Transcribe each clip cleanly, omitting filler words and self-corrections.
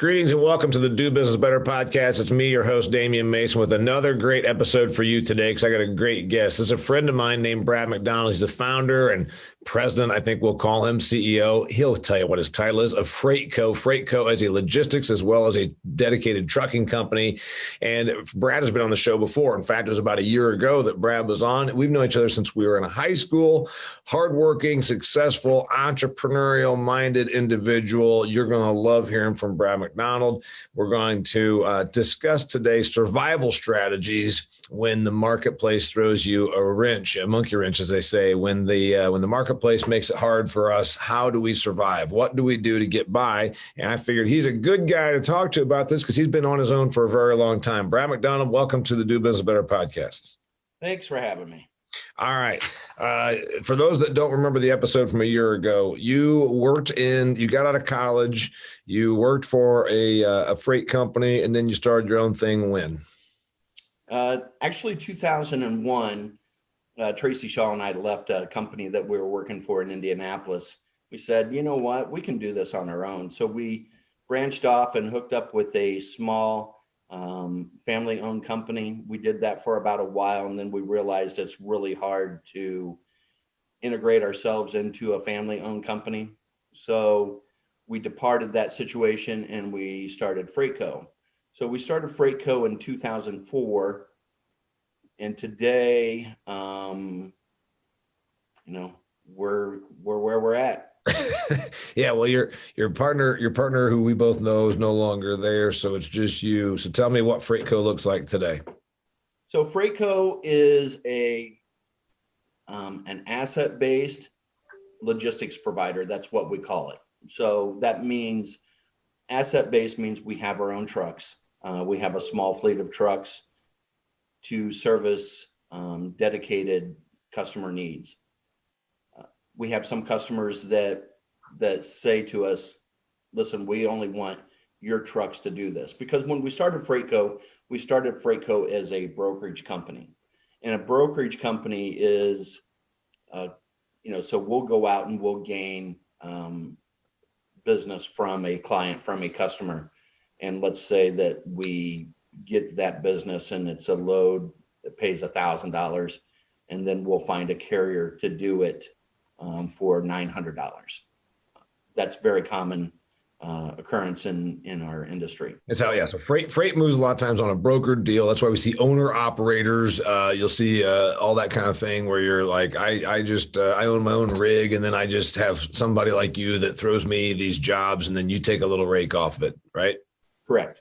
Greetings and welcome to the Do Business Better podcast. It's me, your host, Damian Mason, with another great episode for you today because I got a great guest. This is a friend of mine named Brad McDonald. He's the founder and president, I think we'll call him CEO. He'll tell you what his title is, of Freightco. Freightco as a logistics as well as a dedicated trucking company. And Brad has been on the show before. In fact, it was about a year ago that Brad was on. We've known each other since we were in high school. Hardworking, successful, entrepreneurial-minded individual. You're going to love hearing from Brad McDonald. We're going to discuss today survival strategies when the marketplace throws you a wrench, a monkey wrench, as they say. When the marketplace makes it hard for us, how do we survive? What do we do to get by? And I figured he's a good guy to talk to about this because he's been on his own for a very long time. Brad McDonald, welcome to the Do Business Better podcast. Thanks for having me. All right. For those that don't remember the episode from a year ago, you got out of college, you worked for a freight company, and then you started your own thing when? Actually, 2001, Tracy Shaw and I left a company that we were working for in Indianapolis. We said, you know what, we can do this on our own. So we branched off and hooked up with a small family-owned company. We did that for about a while, and then we realized it's really hard to integrate ourselves into a family-owned company. So we departed that situation and we started Freightco. So we started Freightco in 2004, and today, we're where we're at. Yeah, well, your partner who we both know is no longer there, so it's just you. So tell me what Freightco looks like today. So Freightco is an asset-based logistics provider. That's what we call it. So that means asset-based means we have our own trucks. We have a small fleet of trucks to service dedicated customer needs. We have some customers that say to us, listen, we only want your trucks to do this. Because when we started Freightco as a brokerage company. And a brokerage company is, so we'll go out and we'll gain business from a client, from a customer. And let's say that we get that business and it's a load that pays $1,000, and then we'll find a carrier to do it for $900. That's very common occurrence in our industry. That's how, yeah. So freight moves a lot of times on a brokered deal. That's why we see owner operators. You'll see all that kind of thing where you're like, I own my own rig, and then I just have somebody like you that throws me these jobs, and then you take a little rake off of it, right? Correct.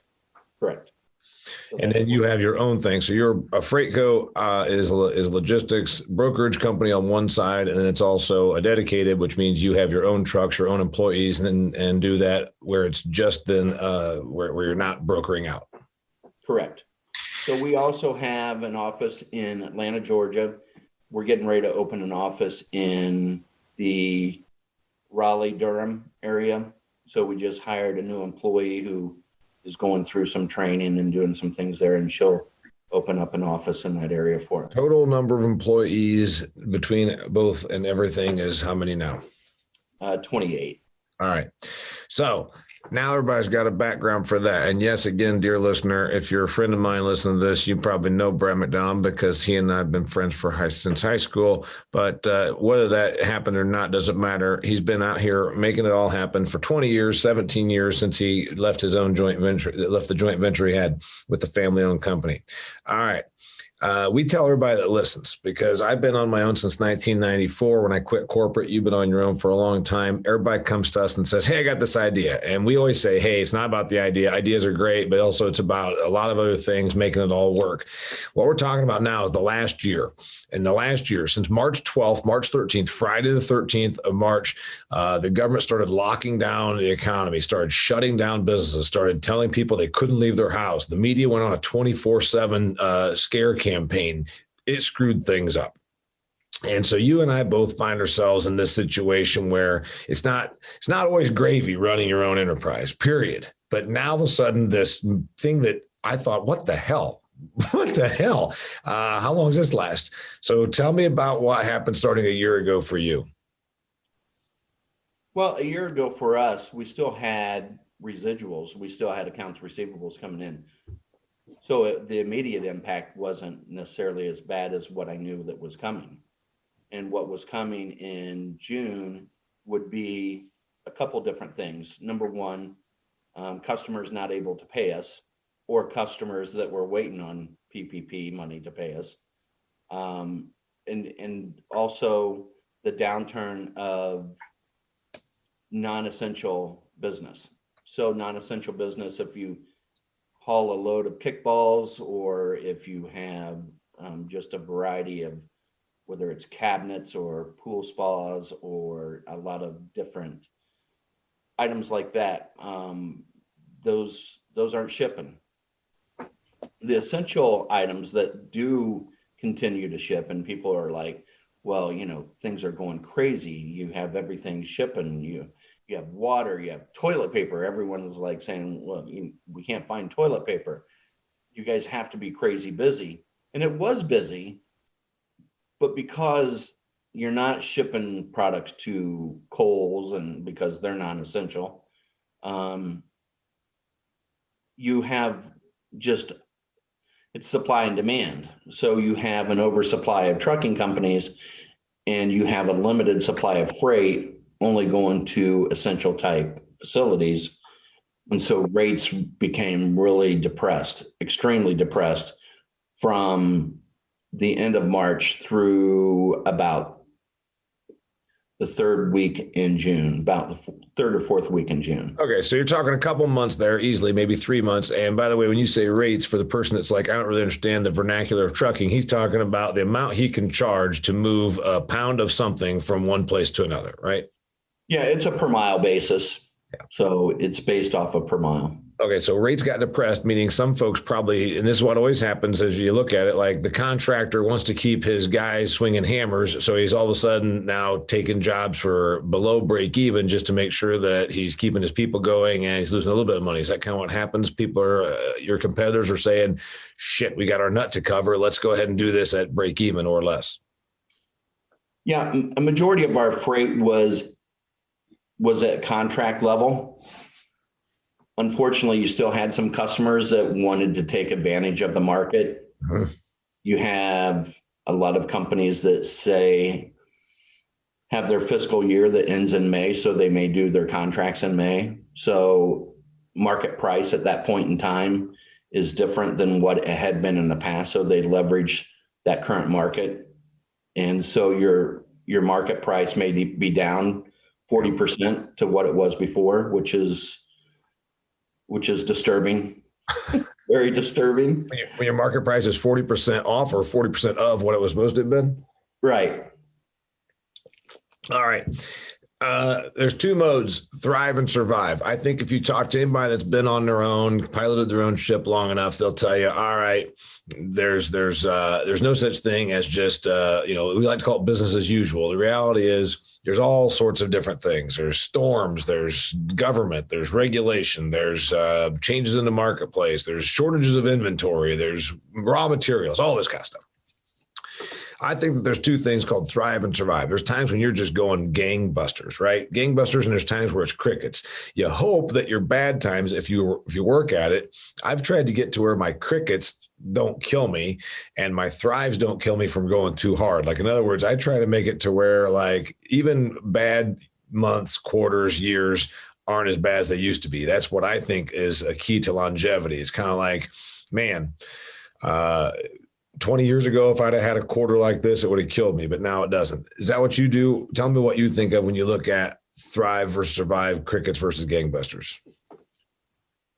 And then you have your own thing. So a Freightco is a logistics brokerage company on one side, and then it's also a dedicated, which means you have your own trucks, your own employees, and do that where it's just then where you're not brokering out. Correct. So we also have an office in Atlanta, Georgia. We're getting ready to open an office in the Raleigh-Durham area. So we just hired a new employee who is going through some training and doing some things there, and she'll open up an office in that area for us. Total number of employees between both and everything is how many now? 28. All right. So now everybody's got a background for that. And yes, again, dear listener, if you're a friend of mine listening to this, you probably know Brad McDonald because he and I have been friends since high school. But whether that happened or not doesn't matter. He's been out here making it all happen for 20 years, 17 years since he left his own joint venture, left the joint venture he had with the family-owned company. All right. We tell everybody that listens, because I've been on my own since 1994 when I quit corporate. You've been on your own for a long time. Everybody comes to us and says, hey, I got this idea. And we always say, hey, it's not about the idea. Ideas are great, but also it's about a lot of other things, making it all work. What we're talking about now is the last year. In the last year, since March 12th, March 13th, Friday the 13th of March, the government started locking down the economy, started shutting down businesses, started telling people they couldn't leave their house. The media went on a 24/7 scare campaign. It screwed things up. And so you and I both find ourselves in this situation where it's not always gravy running your own enterprise, period. But now all of a sudden, this thing that I thought, what the hell? What the hell? How long does this last? So tell me about what happened starting a year ago for you. Well, a year ago for us, we still had residuals. We still had accounts receivables coming in. So the immediate impact wasn't necessarily as bad as what I knew that was coming. And what was coming in June would be a couple different things. Number one, customers not able to pay us, or customers that were waiting on PPP money to pay us. And also the downturn of non-essential business. So non-essential business, if you haul a load of kickballs, or if you have just a variety of, whether it's cabinets or pool spas or a lot of different items like that, those aren't shipping. The essential items that do continue to ship, and people are like, well, you know, things are going crazy. You have everything shipping. You have water, you have toilet paper. Everyone's like saying, well, we can't find toilet paper. You guys have to be crazy busy. And it was busy, but because you're not shipping products to Kohl's, and because they're non-essential, you have just, it's supply and demand. So you have an oversupply of trucking companies, and you have a limited supply of freight only going to essential type facilities. And so rates became really depressed, extremely depressed, from the end of March through about the third week in June, about the third or fourth week in June. Okay, so you're talking a couple months there, easily, maybe 3 months. And by the way, when you say rates, for the person that's like, I don't really understand the vernacular of trucking, he's talking about the amount he can charge to move a pound of something from one place to another, right? Yeah, it's a per mile basis. Yeah. So it's based off of per mile. Okay, so rates got depressed, meaning some folks probably, and this is what always happens as you look at it, like the contractor wants to keep his guys swinging hammers. So he's all of a sudden now taking jobs for below break even just to make sure that he's keeping his people going, and he's losing a little bit of money. Is that kind of what happens? People are, your competitors are saying, shit, we got our nut to cover. Let's go ahead and do this at break even or less. Yeah, a majority of our freight was at contract level. Unfortunately, you still had some customers that wanted to take advantage of the market. Mm-hmm. You have a lot of companies that say have their fiscal year that ends in May, so they may do their contracts in May. So market price at that point in time is different than what it had been in the past. So they leverage that current market. And so your market price may be down 40% to what it was before, which is disturbing, very disturbing. When your market price is 40% off or 40% of what it was supposed to have been? Right. All right. There's two modes, thrive and survive. I think if you talk to anybody that's been on their own, piloted their own ship long enough, they'll tell you, all right, there's no such thing as just, we like to call it business as usual. The reality is there's all sorts of different things. There's storms, there's government, there's regulation, there's changes in the marketplace, there's shortages of inventory, there's raw materials, all this kind of stuff. I think that there's two things called thrive and survive. There's times when you're just going gangbusters, right? Gangbusters, and there's times where it's crickets. You hope that your bad times, if you work at it, I've tried to get to where my crickets don't kill me and my thrives don't kill me from going too hard. Like, in other words, I try to make it to where, like, even bad months, quarters, years aren't as bad as they used to be. That's what I think is a key to longevity. It's kind of like, man, 20 years ago, if I'd have had a quarter like this, it would have killed me, but now it doesn't. Is that what you do? Tell me what you think of when you look at thrive versus survive, crickets versus gangbusters.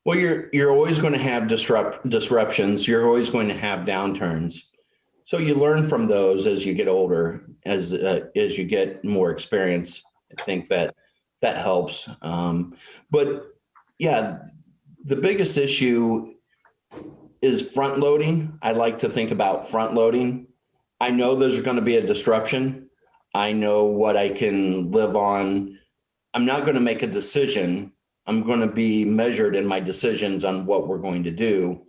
Well, you're always going to have disruptions. You're always going to have downturns. So you learn from those as you get older, as you get more experience. I think that helps. But yeah, the biggest issue is front loading. I like to think about front loading. I know there's going to be a disruption. I know what I can live on. I'm not going to make a decision. I'm going to be measured in my decisions on what we're going to do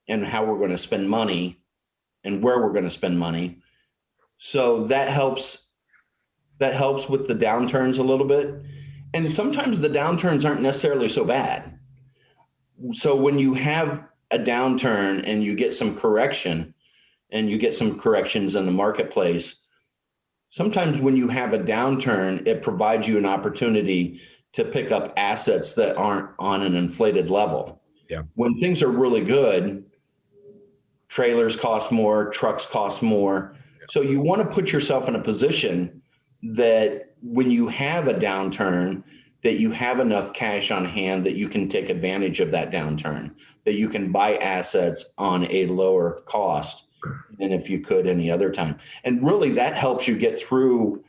and how we're going to spend money and where we're going to spend money. So that helps with the downturns a little bit. And sometimes the downturns aren't necessarily so bad. So when you have a downturn and you get some correction and you get some corrections in the marketplace, sometimes when you have a downturn, it provides you an opportunity to pick up assets that aren't on an inflated level. Yeah. When things are really good, trailers cost more, trucks cost more. Yeah. So you want to put yourself in a position that when you have a downturn, that you have enough cash on hand that you can take advantage of that downturn, that you can buy assets on a lower cost than if you could any other time. And really that helps you get through.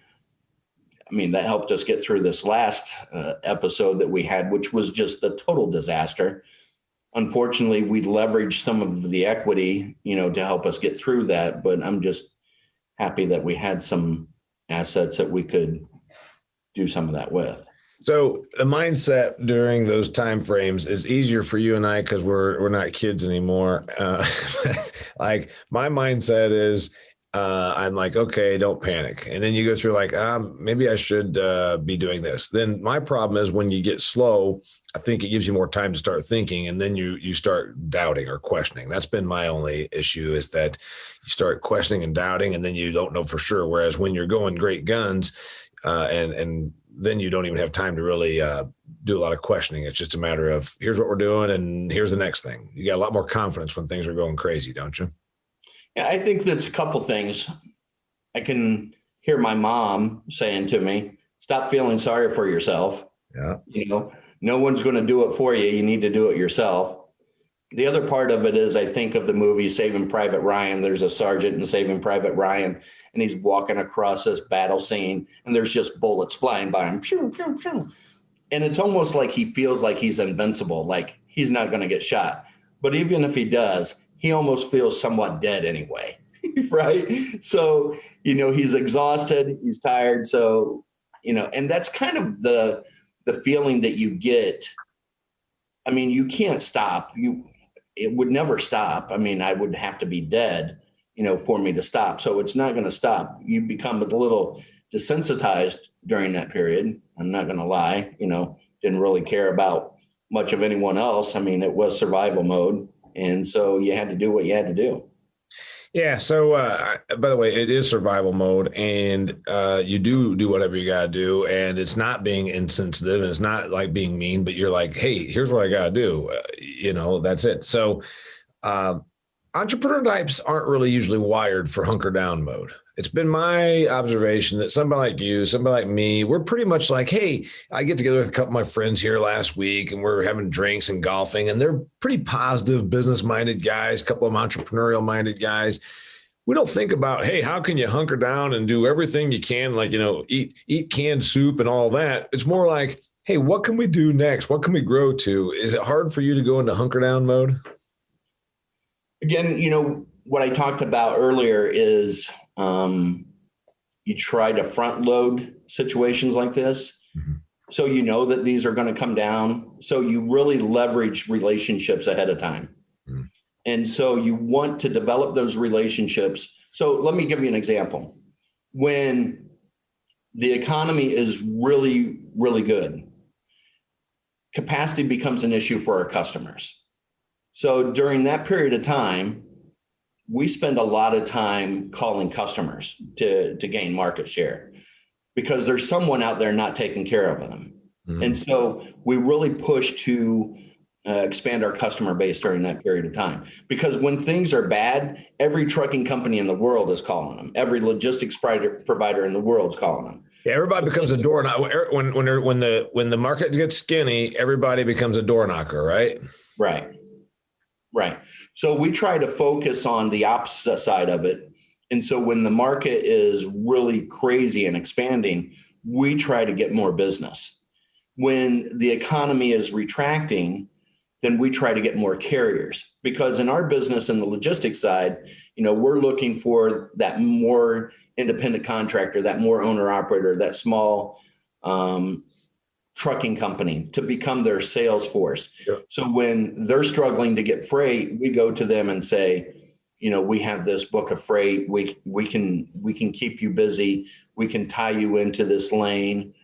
I mean, that helped us get through this last episode that we had, which was just a total disaster. Unfortunately, we leveraged some of the equity, to help us get through that. But I'm just happy that we had some assets that we could do some of that with. So the mindset during those time frames is easier for you and I because we're not kids anymore. Like my mindset is, I'm like, okay, don't panic. And then you go through like, maybe I should be doing this. Then my problem is when you get slow, I think it gives you more time to start thinking, and then you start doubting or questioning. That's been my only issue, is that you start questioning and doubting, and then you don't know for sure. Whereas when you're going great guns, and then you don't even have time to really do a lot of questioning. It's just a matter of here's what we're doing, and here's the next thing. You got a lot more confidence when things are going crazy, don't you? Yeah, I think that's a couple things. I can hear my mom saying to me, stop feeling sorry for yourself. Yeah. No one's going to do it for you. You need to do it yourself. The other part of it is I think of the movie Saving Private Ryan. There's a sergeant in Saving Private Ryan, and he's walking across this battle scene, and there's just bullets flying by him. Pew, pew, pew. And it's almost like he feels like he's invincible, like he's not going to get shot. But even if he does, he almost feels somewhat dead anyway, right? So, he's exhausted, he's tired. So, and that's kind of the feeling that you get. I mean, you can't stop. It would never stop. I mean, I would have to be dead, for me to stop. So it's not going to stop. You become a little desensitized during that period. I'm not going to lie, didn't really care about much of anyone else. I mean, it was survival mode. And so you had to do what you had to do. Yeah. So, by the way, it is survival mode, and you do whatever you got to do, and it's not being insensitive, and it's not like being mean, but you're like, hey, here's what I got to do. That's it. So, entrepreneur types aren't really usually wired for hunker down mode. It's been my observation that somebody like you, somebody like me, we're pretty much like, hey, I get together with a couple of my friends here last week, and we're having drinks and golfing, and they're pretty positive, business-minded guys, a couple of entrepreneurial-minded guys. We don't think about, hey, how can you hunker down and do everything you can, like, eat canned soup and all that. It's more like, hey, what can we do next? What can we grow to? Is it hard for you to go into hunker down mode? Again, what I talked about earlier is you try to front load situations like this. Mm-hmm. So you know that these are going to come down. So you really leverage relationships ahead of time. Mm-hmm. And so you want to develop those relationships. So let me give you an example. When the economy is really, really good, capacity becomes an issue for our customers. So during that period of time, we spend a lot of time calling customers to gain market share because there's someone out there not taking care of them. Mm-hmm. And so we really push to expand our customer base during that period of time, because when things are bad, every trucking company in the world is calling them. Every logistics provider in the world is calling them. Yeah, everybody becomes a door knocker. When the market gets skinny, everybody becomes a door knocker, right? Right. So we try to focus on the opposite side of it. And so when the market is really crazy and expanding, we try to get more business. When the economy is retracting, then we try to get more carriers, because in our business in the logistics side, we're looking for that more independent contractor, that more owner operator, that small trucking company to become their sales force. Yep. So when they're struggling to get freight, we go to them and say, we have this book of freight. We can keep you busy. We can tie you into this lane.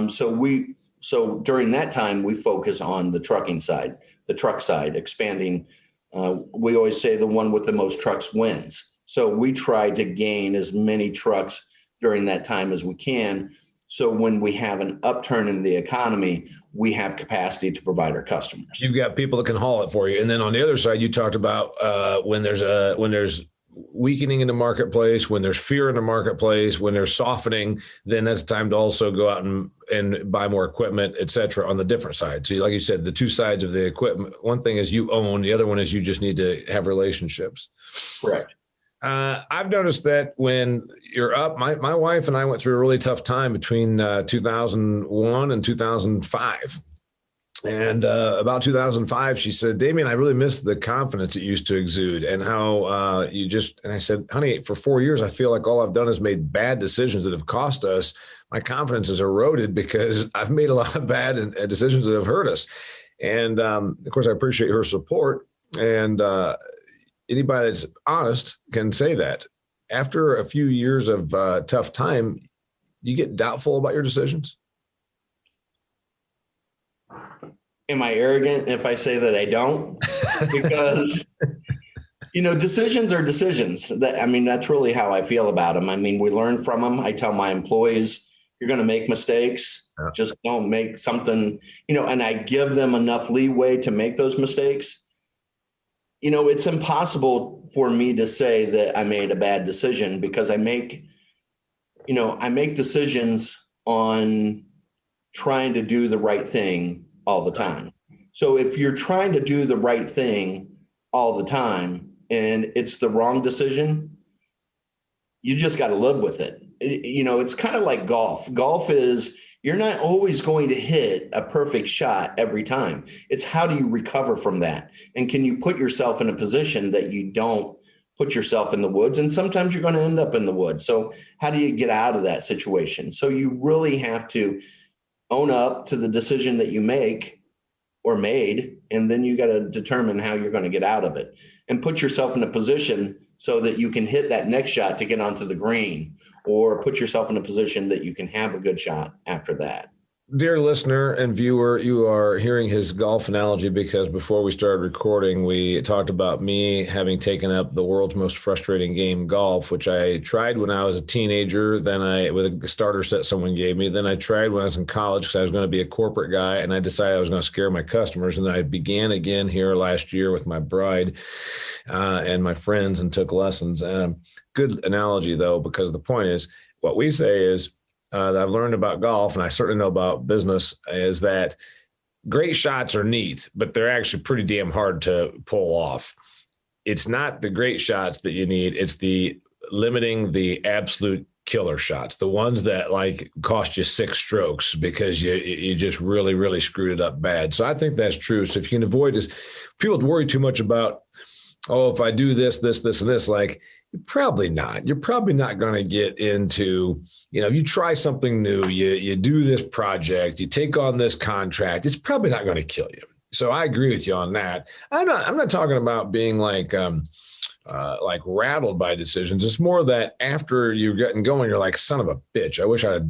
So we so during that time, we focus on the trucking side, the truck side, expanding. We always say the one with the most trucks wins. So we try to gain as many trucks during that time as we can. So when we have an upturn in the economy, we have capacity to provide our customers. You've got people that can haul it for you. And then on the other side, you talked about when there's weakening in the marketplace, when there's fear in the marketplace, when there's softening, then that's time to also go out and buy more equipment, et cetera, on the different side. So like you said, the two sides of the equipment, one thing is you own, the other one is you just need to have relationships. Correct. I've noticed that when you're up, my wife and I went through a really tough time between 2001 and 2005. And about 2005, she said, Damian, I really missed the confidence it used to exude and how and I said, honey, for 4 years, I feel like all I've done is made bad decisions that have cost us. My confidence is eroded because I've made a lot of bad decisions that have hurt us. And of course, I appreciate her support. And anybody that's honest can say that. After a few years of tough time, you get doubtful about your decisions. Am I arrogant if I say that I don't? Because, decisions are decisions. That's really how I feel about them. We learn from them. I tell my employees, you're going to make mistakes. Yeah. Just don't make something, and I give them enough leeway to make those mistakes. It's impossible for me to say that I made a bad decision because I make decisions on trying to do the right thing all the time. So if you're trying to do the right thing all the time and it's the wrong decision, you just got to live with it. It's kind of like golf. Golf is, you're not always going to hit a perfect shot every time. It's how do you recover from that? And can you put yourself in a position that you don't put yourself in the woods? And sometimes you're going to end up in the woods. So how do you get out of that situation? So you really have to own up to the decision that you make or made, and then you got to determine how you're going to get out of it and put yourself in a position so that you can hit that next shot to get onto the green, or put yourself in a position that you can have a good shot after that. Dear listener and viewer, you are hearing his golf analogy because before we started recording, we talked about me having taken up the world's most frustrating game, golf, which I tried when I was a teenager. Then with a starter set someone gave me. Then I tried when I was in college because I was going to be a corporate guy, and I decided I was going to scare my customers. And then I began again here last year with my bride and my friends and took lessons. Good analogy, though, because the point is, what we say is, that I've learned about golf, and I certainly know about business, is that great shots are neat, but they're actually pretty damn hard to pull off. It's not the great shots that you need. It's the limiting the absolute killer shots, the ones that cost you 6 strokes because you just really, really screwed it up bad. So I think that's true. So if you can avoid this, people worry too much about, if I do this, and this, you're probably not. You're probably not going to get into, you try something new, you do this project, you take on this contract, it's probably not going to kill you. So I agree with you on that. I'm not talking about being rattled by decisions. It's more that after you're getting going, you're like, son of a bitch. I wish I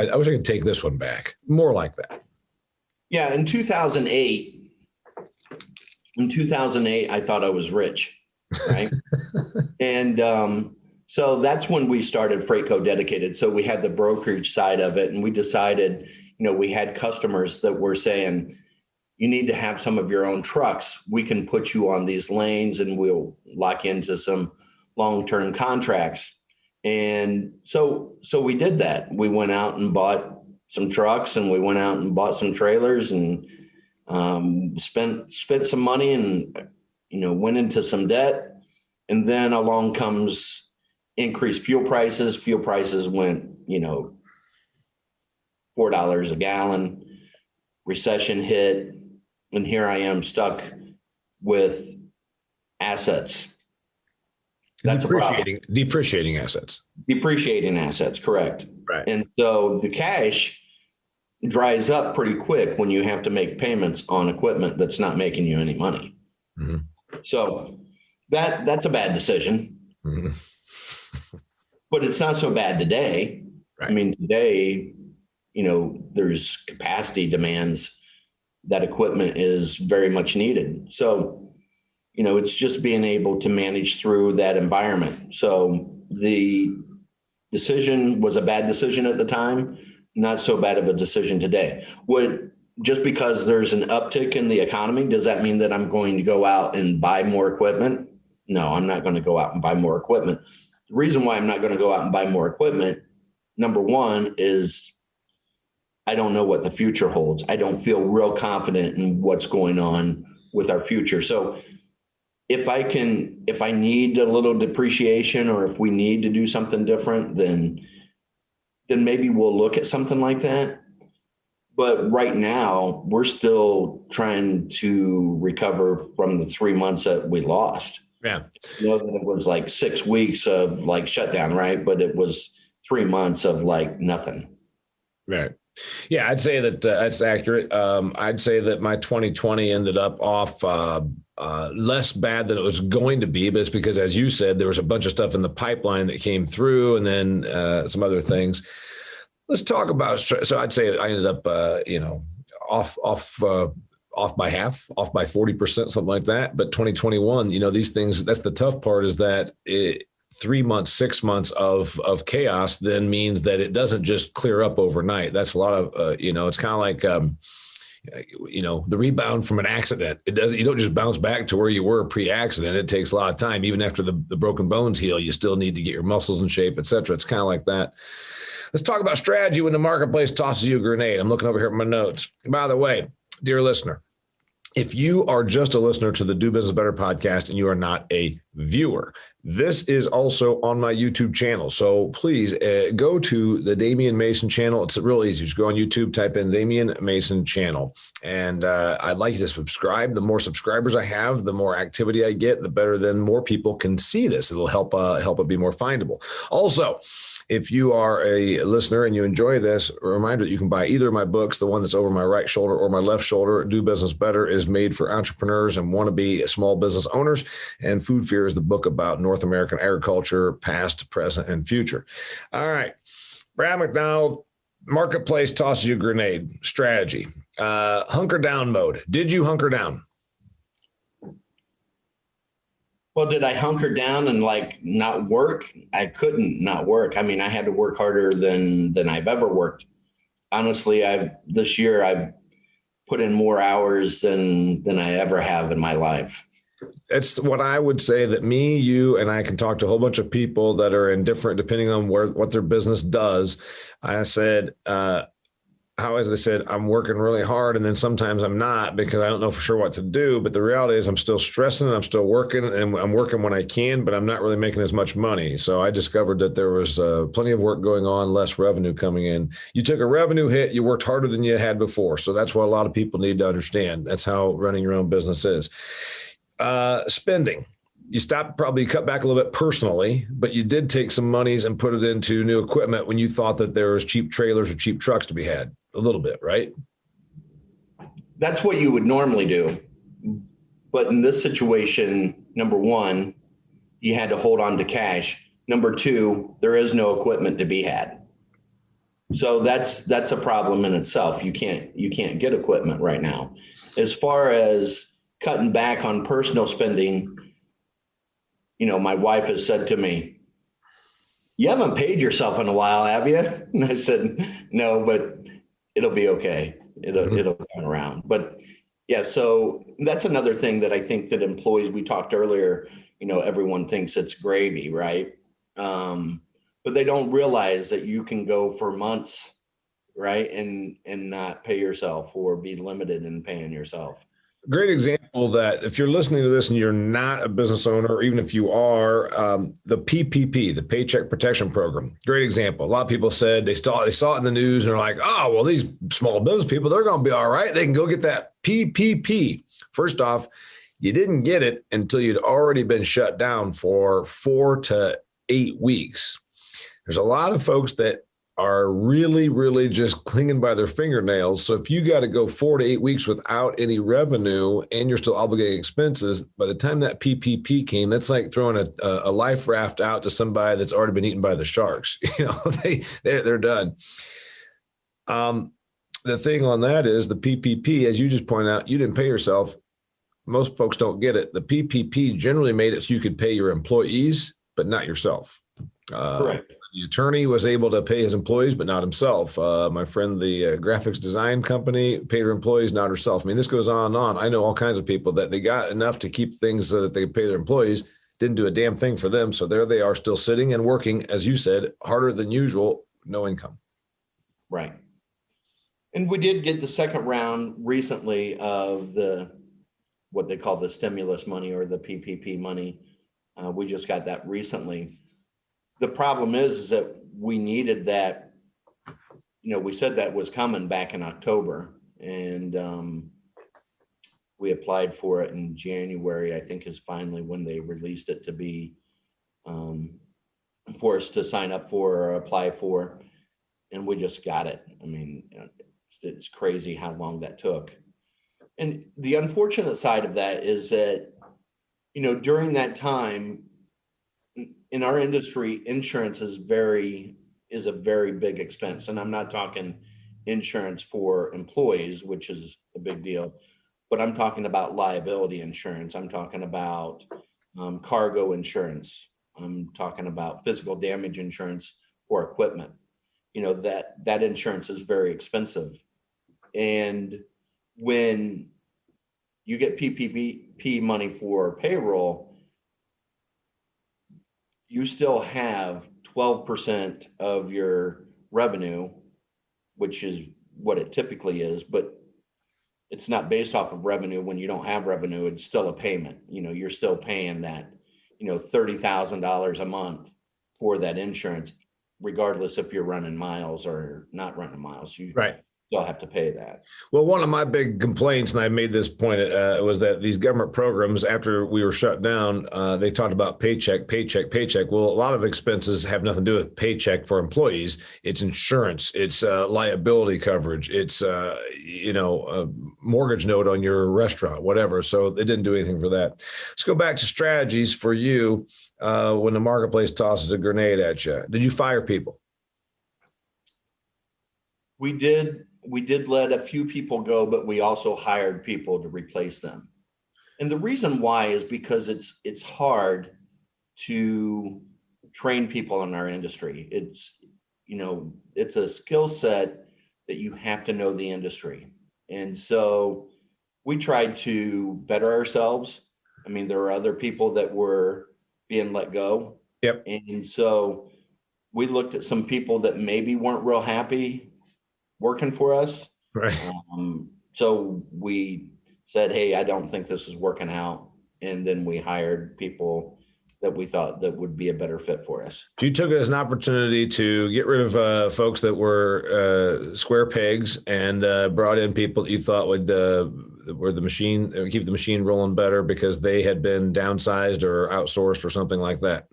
could take this one back. More like that. Yeah. In 2008, I thought I was rich, right? And so that's when we started Freightco Dedicated. So we had the brokerage side of it, and we decided, we had customers that were saying, you need to have some of your own trucks. We can put you on these lanes and we'll lock into some long-term contracts. And so we did that. We went out and bought some trucks, and we went out and bought some trailers, and spent some money, and went into some debt. And then along comes increased fuel prices. Fuel prices went $4 a gallon. Recession hit, and here I am stuck with assets. That's depreciating assets. Depreciating assets, correct. Right. And so the cash dries up pretty quick when you have to make payments on equipment that's not making you any money. Mm-hmm. So that's a bad decision. Mm-hmm. But it's not so bad today. Right. Today, there's capacity demands, that equipment is very much needed. So, it's just being able to manage through that environment. So the decision was a bad decision at the time, not so bad of a decision today. Just because there's an uptick in the economy, does that mean that I'm going to go out and buy more equipment? No, I'm not going to go out and buy more equipment. The reason why I'm not going to go out and buy more equipment, number one, is I don't know what the future holds. I don't feel real confident in what's going on with our future. So if I need a little depreciation, or if we need to do something different, then maybe we'll look at something like that. But right now, we're still trying to recover from the 3 months that we lost. Yeah. That it was like 6 weeks of like shutdown, right? But it was 3 months of like nothing. Right. Yeah, I'd say that that's accurate. I'd say that my 2020 ended up off less bad than it was going to be, but it's because, as you said, there was a bunch of stuff in the pipeline that came through, and then some other things. Let's talk about. So I'd say I ended up, off by half, off by 40%, something like that. But 2021, these things. That's the tough part, is that 3 months, 6 months of chaos then means that it doesn't just clear up overnight. That's a lot of, it's kind of like, the rebound from an accident. You don't just bounce back to where you were pre-accident. It takes a lot of time. Even after the broken bones heal, you still need to get your muscles in shape, et cetera. It's kind of like that. Let's talk about strategy when the marketplace tosses you a grenade. I'm looking over here at my notes. By the way, dear listener, if you are just a listener to the Do Business Better podcast and you are not a viewer, this is also on my YouTube channel. So please go to the Damian Mason channel. It's real easy. Just go on YouTube, type in Damian Mason channel. And I'd like you to subscribe. The more subscribers I have, the more activity I get, the better, then more people can see this. It'll help it be more findable. Also, if you are a listener and you enjoy this, a reminder that you can buy either of my books. The one that's over my right shoulder or my left shoulder, Do Business Better, is made for entrepreneurs and wannabe small business owners. And Food Fear is the book about North American agriculture, past, present, and future. All right. Brad McDonald, marketplace tosses you a grenade. Strategy. Hunker down mode. Did you hunker down? Well, did I hunker down and like not work? I couldn't not work. I mean, I had to work harder than I've ever worked. Honestly, this year I've put in more hours than I ever have in my life. It's what I would say, that me, you, and I can talk to a whole bunch of people that are in different, depending on what their business does. I said, as I said, I'm working really hard, and then sometimes I'm not because I don't know for sure what to do. But the reality is I'm still stressing, and I'm still working, and I'm working when I can, but I'm not really making as much money. So I discovered that there was plenty of work going on, less revenue coming in. You took a revenue hit, you worked harder than you had before. So that's what a lot of people need to understand. That's how running your own business is. Spending. You probably cut back a little bit personally, but you did take some monies and put it into new equipment when you thought that there was cheap trailers or cheap trucks to be had. A little bit, right? That's what you would normally do. But in this situation, number one, you had to hold on to cash. Number two, there is no equipment to be had. So that's a problem in itself. You can't get equipment right now. As far as cutting back on personal spending, my wife has said to me, "You haven't paid yourself in a while, have you?" And I said, "No, but it'll be okay. It'll come around." But yeah, so that's another thing that I think that employees, we talked earlier, everyone thinks it's gravy, right? But they don't realize that you can go for months, right? And not pay yourself, or be limited in paying yourself. Great example that if you're listening to this and you're not a business owner, or even if you are, the PPP, the Paycheck Protection Program, great example. A lot of people said they saw it in the news and they're like, "Oh, well, these small business people, they're going to be all right. They can go get that PPP." First off, you didn't get it until you'd already been shut down for 4 to 8 weeks. There's a lot of folks that are really, really just clinging by their fingernails. So if you got to go 4 to 8 weeks without any revenue and you're still obligating expenses, by the time that PPP came, that's like throwing a life raft out to somebody that's already been eaten by the sharks. They're done. The thing on that is the PPP, as you just pointed out, you didn't pay yourself. Most folks don't get it. The PPP generally made it so you could pay your employees, but not yourself. Correct. The attorney was able to pay his employees, but not himself. My friend, the graphics design company, paid her employees, not herself. I mean, this goes on and on. I know all kinds of people that they got enough to keep things so that they could pay their employees, didn't do a damn thing for them. So there they are still sitting and working, as you said, harder than usual, no income. Right. And we did get the second round recently of what they call the stimulus money or the PPP money. We just got that recently. The problem is that we needed that. We said that was coming back in October, and we applied for it in January, I think is finally when they released it to be for us to sign up for or apply for. And we just got it. I mean, it's crazy how long that took. And the unfortunate side of that is that, during that time in our industry, insurance is a very big expense. And I'm not talking insurance for employees, which is a big deal, but I'm talking about liability insurance. I'm talking about cargo insurance. I'm talking about physical damage insurance for equipment. That insurance is very expensive. And when you get PPP money for payroll, you still have 12% of your revenue, which is what it typically is, but it's not based off of revenue. When you don't have revenue, it's still a payment. You're still paying that, $30,000 a month for that insurance, regardless if you're running miles or not running miles. You Right. still have to pay that. Well, one of my big complaints, and I made this point, was that these government programs, after we were shut down, they talked about paycheck. Well, a lot of expenses have nothing to do with paycheck for employees. It's insurance. It's liability coverage. It's, a mortgage note on your restaurant, whatever. So they didn't do anything for that. Let's go back to strategies for you when the marketplace tosses a grenade at you. Did you fire people? We did let a few people go, but we also hired people to replace them. And the reason why is because it's hard to train people in our industry. It's a skill set that you have to know the industry. And so we tried to better ourselves. I mean, there were other people that were being let go. Yep. And so we looked at some people that maybe weren't real happy working for us. Right. So we said, hey, I don't think this is working out. And then we hired people that we thought that would be a better fit for us. You took it as an opportunity to get rid of folks that were square pegs and brought in people that you thought would were the machine, keep the machine rolling better because they had been downsized or outsourced or something like that.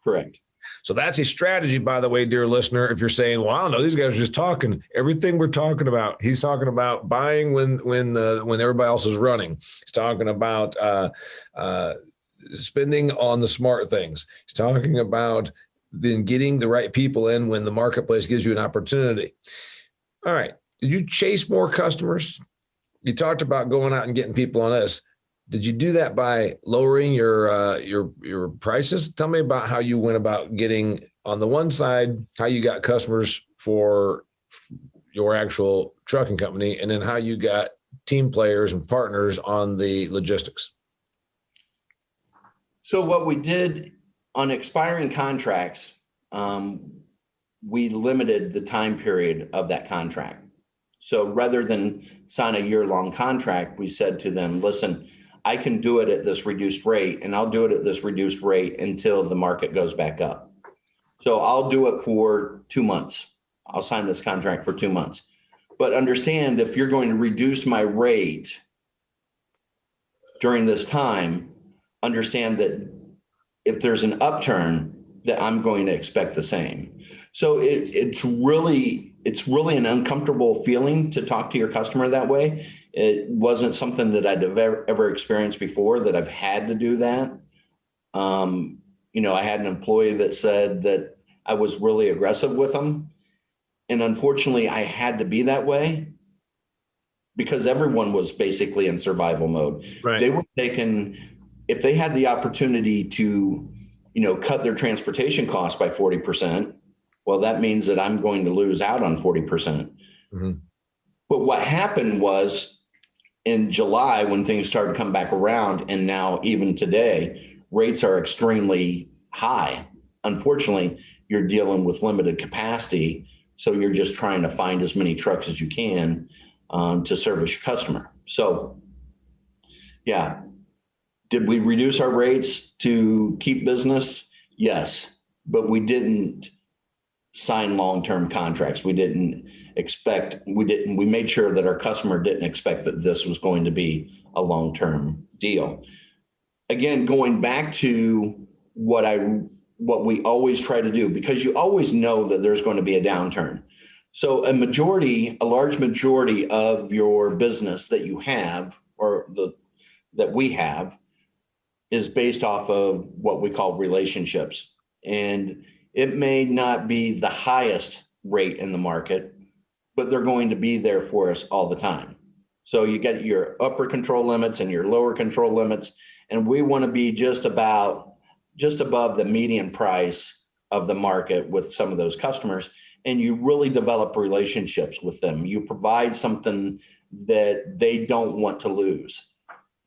Correct. So that's a strategy, by the way, dear listener. If you're saying, well, I don't know, these guys are just talking, everything we're talking about, he's talking about buying when everybody else is running. He's talking about spending on the smart things. He's talking about then getting the right people in when the marketplace gives you an opportunity. All right. Did you chase more customers? You talked about going out and getting people on this. Did you do that by lowering your prices? Tell me about how you went about getting, on the one side, how you got customers for your actual trucking company, and then how you got team players and partners on the logistics. So what we did on expiring contracts, we limited the time period of that contract. So rather than sign a year-long contract, we said to them, listen, I can do it at this reduced rate, and I'll do it at this reduced rate until the market goes back up. So I'll do it for 2 months. I'll sign this contract for 2 months. But understand, if you're going to reduce my rate during this time, understand that if there's an upturn, that I'm going to expect the same. So it's really an uncomfortable feeling to talk to your customer that way. It wasn't something that I'd have ever experienced before, that I've had to do that. I had an employee that said that I was really aggressive with them. And unfortunately, I had to be that way because everyone was basically in survival mode. Right. They were taking, if they had the opportunity to, cut their transportation costs by 40%, well, that means that I'm going to lose out on 40%. Mm-hmm. But what happened was in July, when things started to come back around, and now even today, rates are extremely high. Unfortunately, you're dealing with limited capacity. So you're just trying to find as many trucks as you can to service your customer. So, yeah. Did we reduce our rates to keep business? Yes, but we didn't sign long-term contracts. We made sure that our customer didn't expect that this was going to be a long-term deal. Again, going back to what we always try to do, because you always know that there's going to be a downturn. So a large majority of your business that you have, that we have, is based off of what we call relationships. And it may not be the highest rate in the market, but they're going to be there for us all the time. So you get your upper control limits and your lower control limits, and we want to be just above the median price of the market with some of those customers. And you really develop relationships with them. You provide something that they don't want to lose.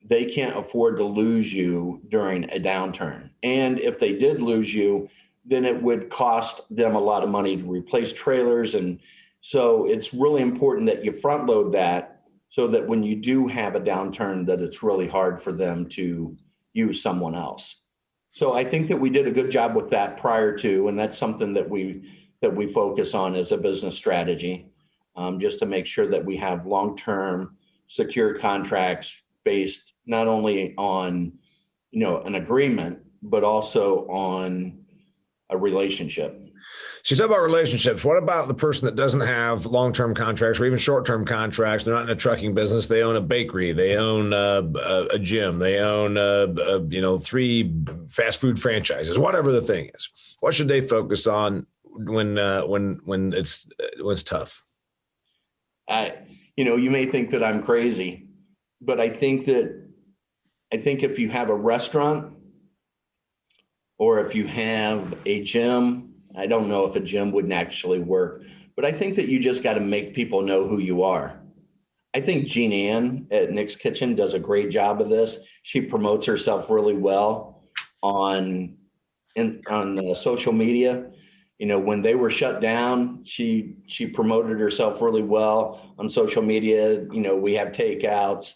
They can't afford to lose you during a downturn. And if they did lose you, then it would cost them a lot of money to replace trailers. And so it's really important that you front load that so that when you do have a downturn, that it's really hard for them to use someone else. So I think that we did a good job with that prior to, and that's something that we focus on as a business strategy, just to make sure that we have long-term secure contracts based not only on, an agreement, but also on a relationship. So you talk about relationships. What about the person that doesn't have long-term contracts or even short-term contracts? They're not in a trucking business. They own a bakery. They own a gym. They own, 3 fast food franchises, whatever the thing is. What should they focus on when it's tough? You may think that I'm crazy, but I think if you have a restaurant or if you have a gym, I don't know if a gym wouldn't actually work, but I think that you just got to make people know who you are. I think Jean Ann at Nick's Kitchen does a great job of this. She promotes herself really well on social media. When they were shut down, she promoted herself really well on social media. We have takeouts.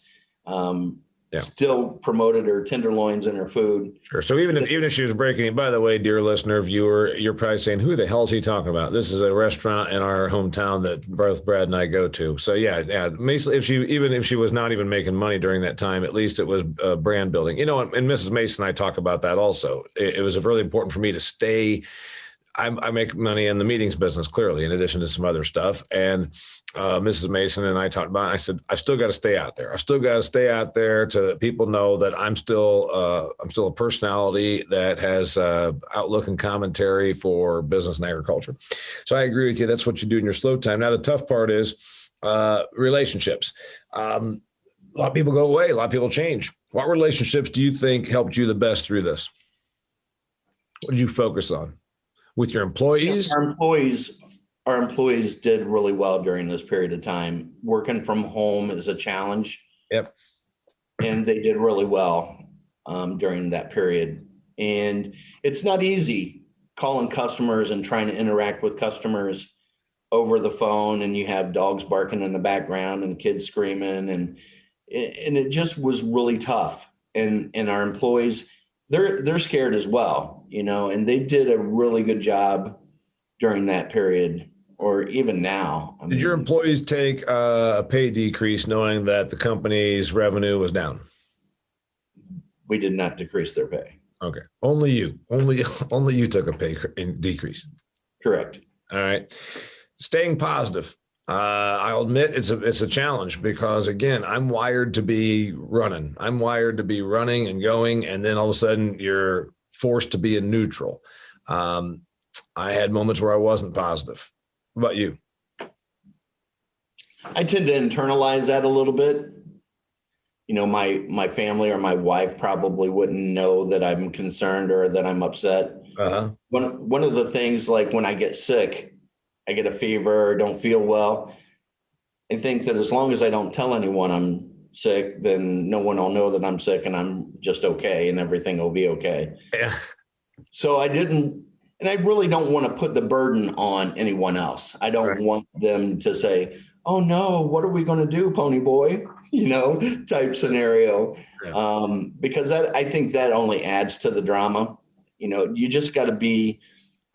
Still promoted her tenderloins and her food. Sure. So even if she was breaking it, by the way, dear listener, viewer, you're probably saying, who the hell is he talking about? This is a restaurant in our hometown that both Brad and I go to. So yeah. Basically, if she was not even making money during that time, at least it was brand building. And Mrs. Mason and I talk about that also. It was really important for me to stay. I make money in the meetings business, clearly, in addition to some other stuff. And Mrs. Mason and I talked about it. I said, I still got to stay out there. I still got to stay out there to let people know that I'm still a personality that has outlook and commentary for business and agriculture. So I agree with you. That's what you do in your slow time. Now, the tough part is relationships. A lot of people go away. A lot of people change. What relationships do you think helped you the best through this? What did you focus on? With your employees? Our employees did really well during this period of time. Working from home is a challenge. Yep. And they did really well during that period. And it's not easy calling customers and trying to interact with customers over the phone, and you have dogs barking in the background and kids screaming, and it just was really tough. And our employees, they're scared as well, and they did a really good job during that period, or even now. Did your employees take a pay decrease knowing that the company's revenue was down? We did not decrease their pay. Okay. Only you took a pay decrease. Correct. All right. Staying positive. I'll admit it's a challenge because, again, I'm wired to be running. I'm wired to be running and going, and then all of a sudden you're forced to be in neutral. I had moments where I wasn't positive. What about you? I tend to internalize that a little bit. You know, my family or my wife probably wouldn't know that I'm concerned or that I'm upset. Uh-huh. One of the things, like when I get sick, I get a fever or don't feel well, I think that as long as I don't tell anyone I'm sick, then no one will know that I'm sick and I'm just okay and everything will be okay. Yeah. So I didn't, and I really don't want to put the burden on anyone else. I don't want them to say, oh no, what are we going to do, pony boy? You know, type scenario. Yeah. Because I think that only adds to the drama. You know, you just got to be,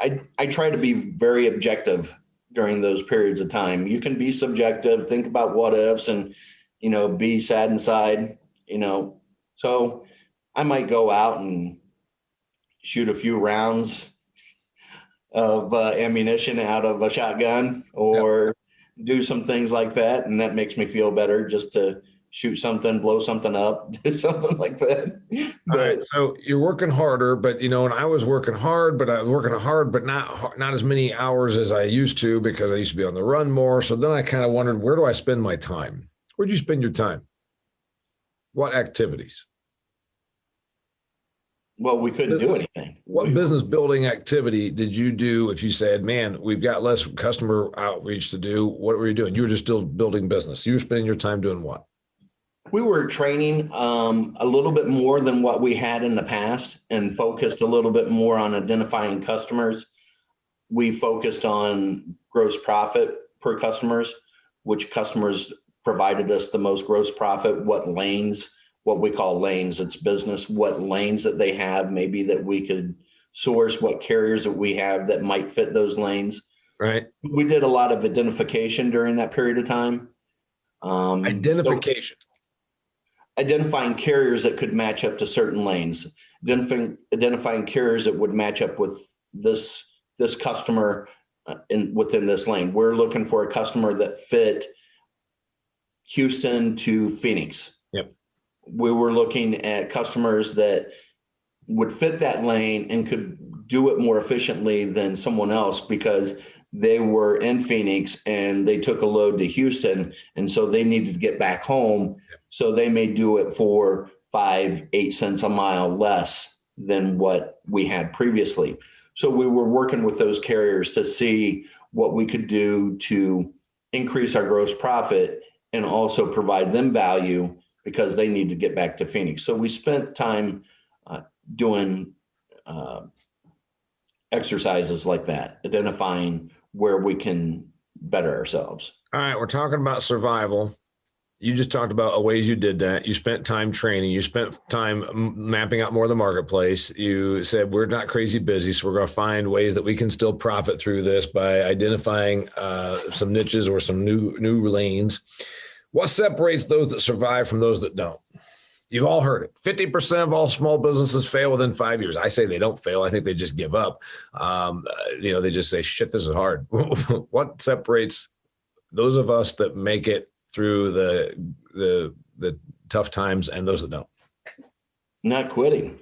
I try to be very objective during those periods of time. You can be subjective, think about what ifs and, you know, be sad inside, you know. So I might go out and shoot a few rounds of ammunition out of a shotgun or do some things like that. And that makes me feel better just to shoot something, blow something up, do something like that. All right. So you're working harder, but you know, and I was working hard, but I was working hard, but not as many hours as I used to because I used to be on the run more. So then I kind of wondered, where do I spend my time? Where'd you spend your time? What activities? Well, we couldn't do anything. What business building activity did you do if you said, man, we've got less customer outreach to do? What were you doing? You were just still building business. You were spending your time doing what? We were training a little bit more than what we had in the past and focused a little bit more on identifying customers. We focused on gross profit per customers, which customers provided us the most gross profit, what lanes, what we call lanes, it's business, what lanes that they have, maybe that we could source, what carriers that we have that might fit those lanes. Right. We did a lot of identification during that period of time. Identification. Identifying carriers that could match up to certain lanes, identifying carriers that would match up with this customer within this lane. We're looking for a customer that fit Houston to Phoenix. Yep. We were looking at customers that would fit that lane and could do it more efficiently than someone else because they were in Phoenix and they took a load to Houston. And so they needed to get back home. So they may do it for 5-8 cents a mile less than what we had previously. So we were working with those carriers to see what we could do to increase our gross profit and also provide them value because they need to get back to Phoenix. So we spent time doing exercises like that, identifying where we can better ourselves. All right. We're talking about survival. You just talked about ways you did that. You spent time training. You spent time mapping out more of the marketplace. You said, we're not crazy busy, so we're going to find ways that we can still profit through this by identifying some niches or some new lanes. What separates those that survive from those that don't? You've all heard it. 50% of all small businesses fail within 5 years. I say they don't fail. I think they just give up. They just say, shit, this is hard. What separates those of us that make it through the tough times and those that don't? Not quitting.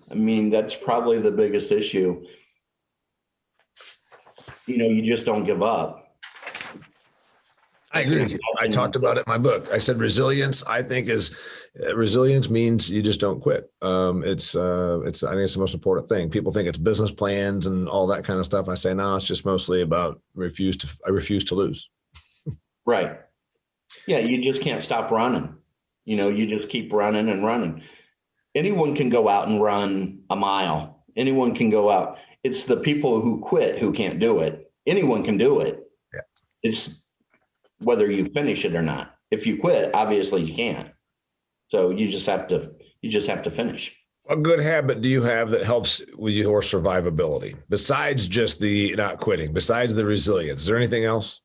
I mean, that's probably the biggest issue. You know, you just don't give up. I agree with you. I talked about it in my book. I said resilience, I think resilience means you just don't quit. I think it's the most important thing. People think it's business plans and all that kind of stuff. I say, no, it's just mostly about I refuse to lose. Right. Yeah. You just can't stop running. You know, you just keep running and running. Anyone can go out and run a mile. Anyone can go out. It's the people who quit who can't do it. Anyone can do it. Yeah. It's whether you finish it or not. If you quit, obviously you can't. So you just have to finish. What good habit do you have that helps with your survivability besides just the not quitting, besides the resilience? Is there anything else?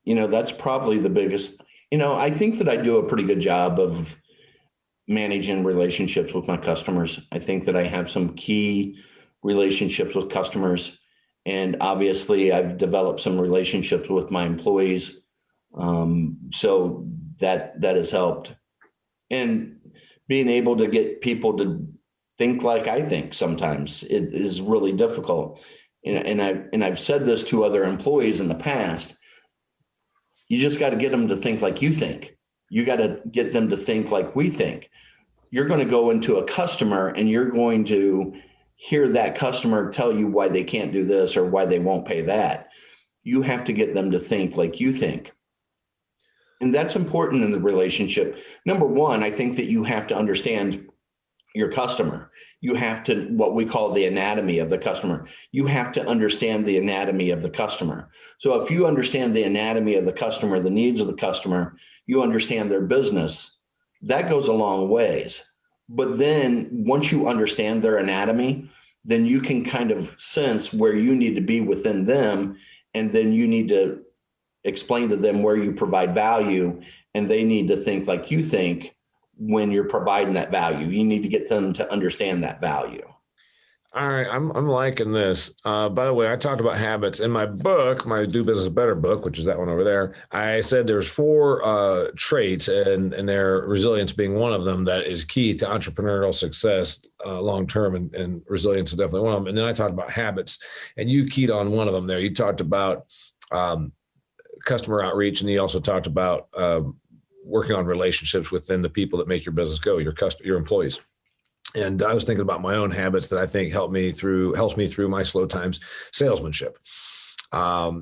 You know, that's probably the biggest. You know, I think that I do a pretty good job of managing relationships with my customers. I think that I have some key relationships with customers. And obviously, I've developed some relationships with my employees. So that has helped. And being able to get people to think like I think sometimes it is really difficult. I've said this to other employees in the past, you just got to get them to think like you think. You got to get them to think like we think. You're going to go into a customer and you're going to hear that customer tell you why they can't do this or why they won't pay that. You have to get them to think like you think. And that's important in the relationship. Number one, I think that you have to understand your customer. You have to, what we call the anatomy of the customer. You have to understand the anatomy of the customer. So if you understand the anatomy of the customer, the needs of the customer, you understand their business, that goes a long ways. But then once you understand their anatomy, then you can kind of sense where you need to be within them. And then you need to explain to them where you provide value, and they need to think like you think when you're providing that value. You need to get them to understand that value. All right, I'm liking this. By the way, I talked about habits in my book, my Do Business Better book, which is that one over there. I said there's 4 traits, and their resilience being one of them, that is key to entrepreneurial success long term, and resilience is definitely one of them. And then I talked about habits, and you keyed on one of them there. You talked about customer outreach, and you also talked about working on relationships within the people that make your business go, your employees. And I was thinking about my own habits that I think helps me through my slow times salesmanship. My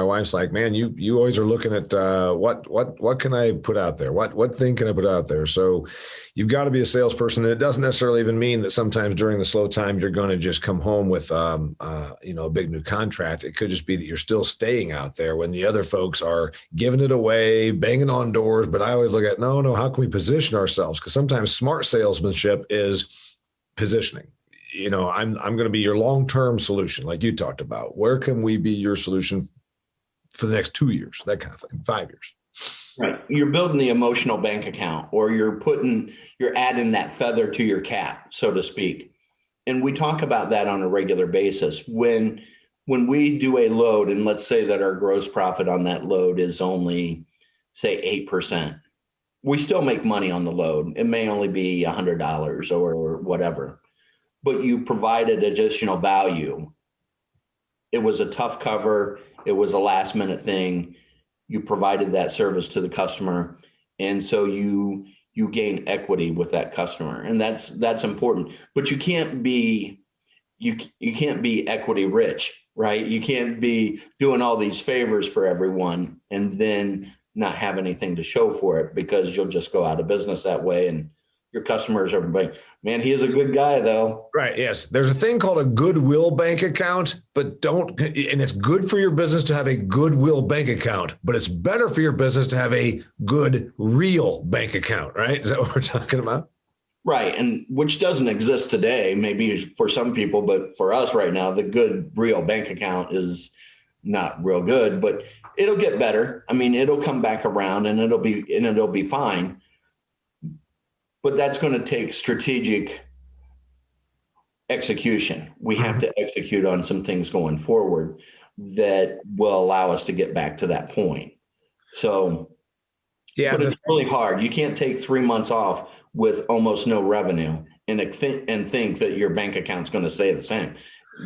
wife's like, man, you always are looking at what can I put out there? What thing can I put out there? So you've got to be a salesperson. And it doesn't necessarily even mean that sometimes during the slow time, you're going to just come home with, a big new contract. It could just be that you're still staying out there when the other folks are giving it away, banging on doors. But I always look at, no, how can we position ourselves? Because sometimes smart salesmanship is positioning. I'm going to be your long-term solution, like you talked about. Where can we be your solution for the next 2 years? That kind of thing, 5 years. Right. You're building the emotional bank account, or you're adding that feather to your cap, so to speak. And we talk about that on a regular basis. When we do a load, and let's say that our gross profit on that load is only, say, 8%, we still make money on the load. It may only be $100 or whatever, but you provided additional value. It was a tough cover. It was a last minute thing. You provided that service to the customer. And so you gain equity with that customer. And that's important, but you can't be equity rich, right? You can't be doing all these favors for everyone and then not have anything to show for it, because you'll just go out of business that way. And your customers are like, man, he is a good guy though. Right. Yes. There's a thing called a GoodWILL bank account, and it's good for your business to have a GoodWILL bank account, but it's better for your business to have a good, real bank account, right? Is that what we're talking about? Right. And which doesn't exist today, maybe for some people, but for us right now, the good, real bank account is not real good, but it'll get better. I mean, it'll come back around and it'll be fine. But that's going to take strategic execution. We have to execute on some things going forward that will allow us to get back to that point. So, yeah, but it's really hard. You can't take 3 months off with almost no revenue and think that your bank account's going to stay the same,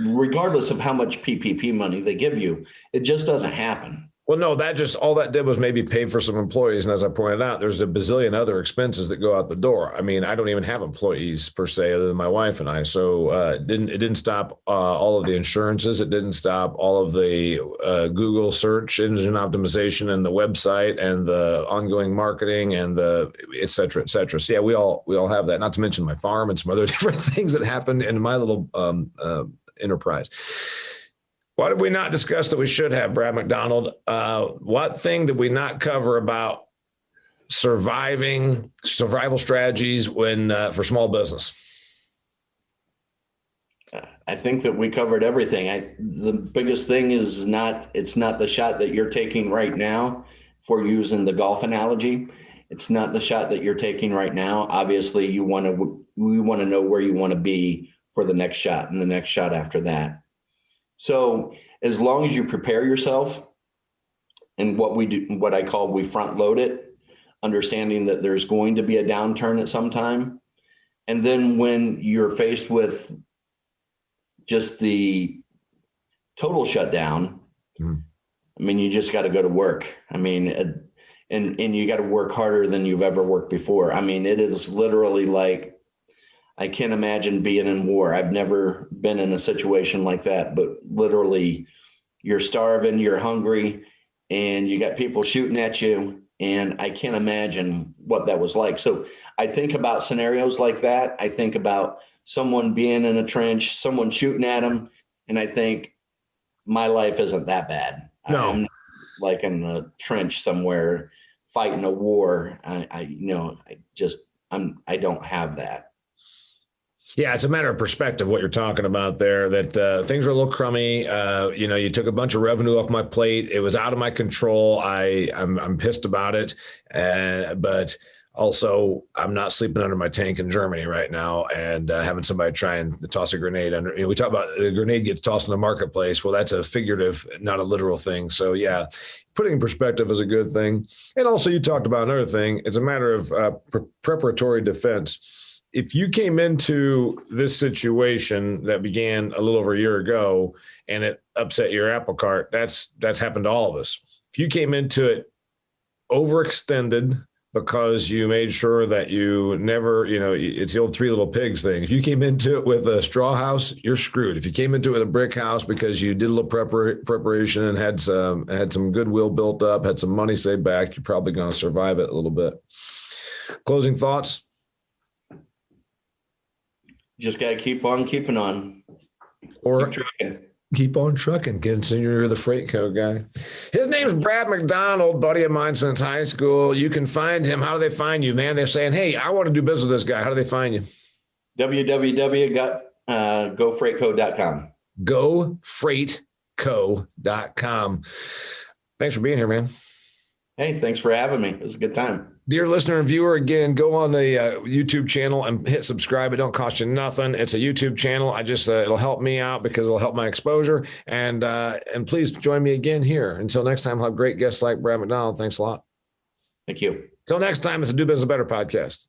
regardless of how much PPP money they give you. It just doesn't happen. Well, no, all that did was maybe pay for some employees. And as I pointed out, there's a bazillion other expenses that go out the door. I mean, I don't even have employees per se, other than my wife and I. So it didn't stop all of the insurances. It didn't stop all of the Google search engine optimization and the website and the ongoing marketing and the et cetera, et cetera. So yeah, we all have that, not to mention my farm and some other different things that happened in my little enterprise. What did we not discuss that we should have, Brad McDonald? What thing did we not cover about survival strategies for small business? I think that we covered everything. The biggest thing is it's not the shot that you're taking right now, for using the golf analogy. It's not the shot that you're taking right now. Obviously, we want to know where you want to be for the next shot and the next shot after that. So as long as you prepare yourself, and what I call we front load it, understanding that there's going to be a downturn at some time. And then when you're faced with just the total shutdown. Mm. I mean, you just got to go to work. I mean, and you got to work harder than you've ever worked before. I mean, it is literally like, I can't imagine being in war. I've never been in a situation like that, but literally you're starving, you're hungry, and you got people shooting at you. And I can't imagine what that was like. So I think about scenarios like that. I think about someone being in a trench, someone shooting at them. And I think my life isn't that bad. No. I'm not like in a trench somewhere fighting a war. I don't have that. Yeah, it's a matter of perspective, what you're talking about there, that things were a little crummy. You took a bunch of revenue off my plate. It was out of my control. I'm pissed about it. But also, I'm not sleeping under my tank in Germany right now and having somebody try and toss a grenade under. We talk about the grenade gets tossed in the marketplace. Well, that's a figurative, not a literal thing. So, yeah, putting in perspective is a good thing. And also, you talked about another thing. It's a matter of preparatory defense. If you came into this situation that began a little over a year ago and it upset your apple cart, that's happened to all of us. If you came into it overextended because you made sure that you never, it's the old three little pigs thing. If you came into it with a straw house, you're screwed. If you came into it with a brick house because you did a little preparation and had some goodwill built up, had some money saved back, you're probably going to survive it a little bit. Closing thoughts? Just got to keep on keeping on. Or keep on trucking, considering you're the freight co guy. His name's Brad McDonald, buddy of mine since high school. You can find him. How do they find you, man? They're saying, hey, I want to do business with this guy. How do they find you? www.gofreightco.com. Gofreightco.com. Thanks for being here, man. Hey, thanks for having me. It was a good time. Dear listener and viewer, again, go on the YouTube channel and hit subscribe. It don't cost you nothing. It's a YouTube channel. It'll help me out because it'll help my exposure. And please join me again here. Until next time, I'll have great guests like Brad McDonald. Thanks a lot. Thank you. Until next time, it's a Do Business Better podcast.